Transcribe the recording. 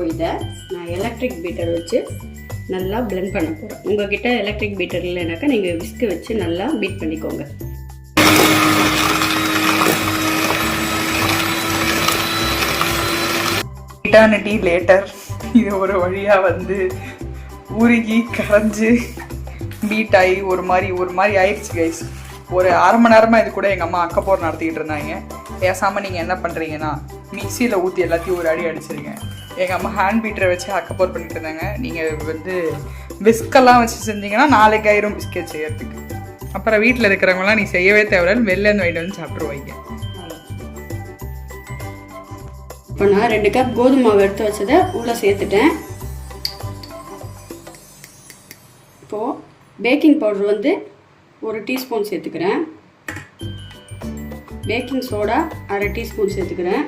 இப்போ இதை நான் எலக்ட்ரிக் பீட்டர் வச்சு நல்லா பிளெண்ட் பண்ண போகிறேன். உங்ககிட்ட எலக்ட்ரிக் பீட்டர் இல்லைனாக்கா நீங்கள் விஸ்க் வச்சு நல்லா பீட் பண்ணிக்கோங்க. இட்டர்னிட்டி லேட்டர் இது ஒரு வழியாக வந்து உருகி கரைஞ்சி பீட் ஆகி ஒரு மாதிரி ஆயிடுச்சு கைஸ். ஒரு அரை மணி நேரமாக இது கூட எங்கள் அம்மா அக்கப்போர் நடத்திக்கிட்டு இருந்தாங்க. பேசாமல் நீங்கள் என்ன பண்ணுறீங்கன்னா மிக்சியில் ஊற்றி எல்லாத்தையும் ஒரு அடி அடிச்சிருங்க. எங்கள் அம்மா ஹேண்ட் பீட்டரை வச்சு அக்கப்போர் பண்ணிட்டு இருந்தாங்க. நீங்கள் வந்து பிஸ்கெல்லாம் வச்சு செஞ்சீங்கன்னா நாளைக்கு ஆயிரும் பிஸ்கெட் செய்யறதுக்கு. அப்புறம் வீட்டில் இருக்கிறவங்களாம் நீ செய்யவே தேவையில்ல, வெளிலேருந்து வாங்கிட்டு வந்து சாப்பிட்ருவாங்க. இப்போ நான் 2 கப் கோதுமை மாவு எடுத்து வச்சதை உள்ளே சேர்த்துட்டேன். இப்போது பேக்கிங் பவுடர் வந்து 1 டீஸ்பூன் சேர்த்துக்கிறேன். பேக்கிங் சோடா 1/2 டீஸ்பூன் சேர்த்துக்கிறேன்.